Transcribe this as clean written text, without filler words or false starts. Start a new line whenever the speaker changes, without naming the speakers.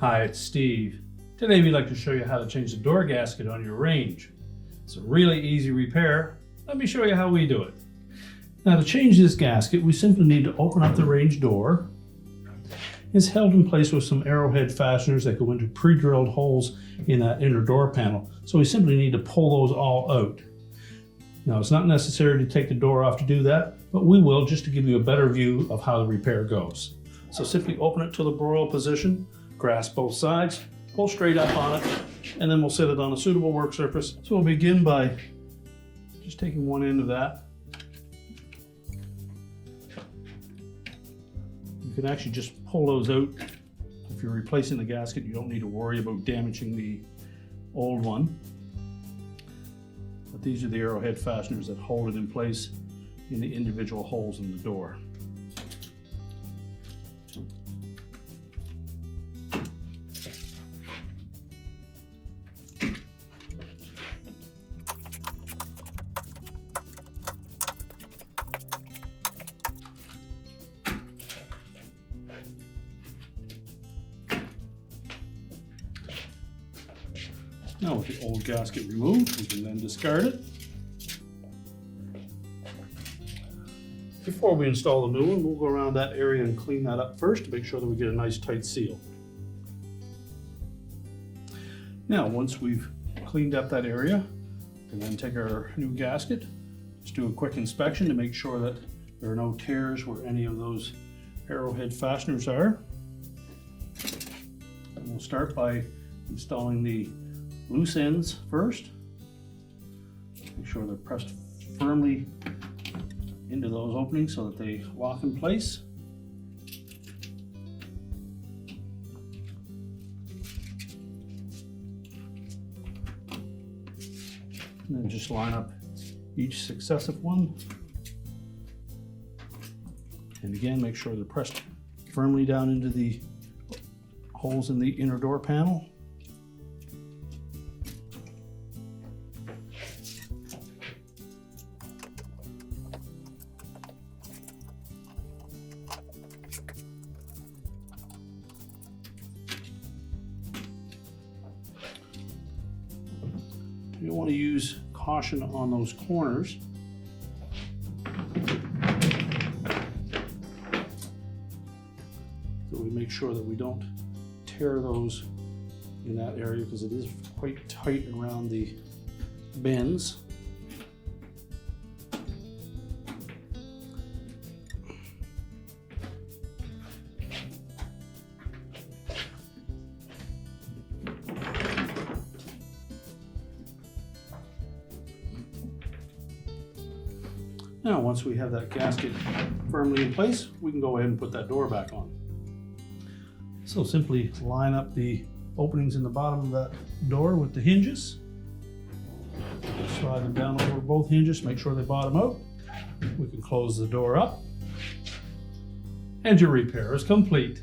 Hi, it's Steve. Today we'd like to show you how to change the door gasket on your range. It's a really easy repair. Let me show you how we do it. Now, to change this gasket, we simply need to open up the range door. It's held in place with some arrowhead fasteners that go into pre-drilled holes in that inner door panel. So we simply need to pull those all out. Now, it's not necessary to take the door off to do that, but we will just to give you a better view of how the repair goes. So simply open it to the broil position, grasp both sides, pull straight up on it, and then we'll set it on a suitable work surface. So we'll begin by just taking one end of that. You can actually just pull those out. If you're replacing the gasket, you don't need to worry about damaging the old one. But these are the arrowhead fasteners that hold it in place in the individual holes in the door. Now with the old gasket removed, we can then discard it. Before we install the new one, we'll go around that area and clean that up first to make sure that we get a nice tight seal. Now, once we've cleaned up that area, we can then take our new gasket, just do a quick inspection to make sure that there are no tears where any of those arrowhead fasteners are. And we'll start by installing the loose ends first. Make sure they're pressed firmly into those openings so that they lock in place. And then just line up each successive one. And again, make sure they're pressed firmly down into the holes in the inner door panel. You want to use caution on those corners. So we make sure that we don't tear those in that area because it is quite tight around the bends. Now, once we have that gasket firmly in place, we can go ahead and put that door back on. So simply line up the openings in the bottom of that door with the hinges. Slide them down over both hinges, make sure they bottom out. We can close the door up, and your repair is complete.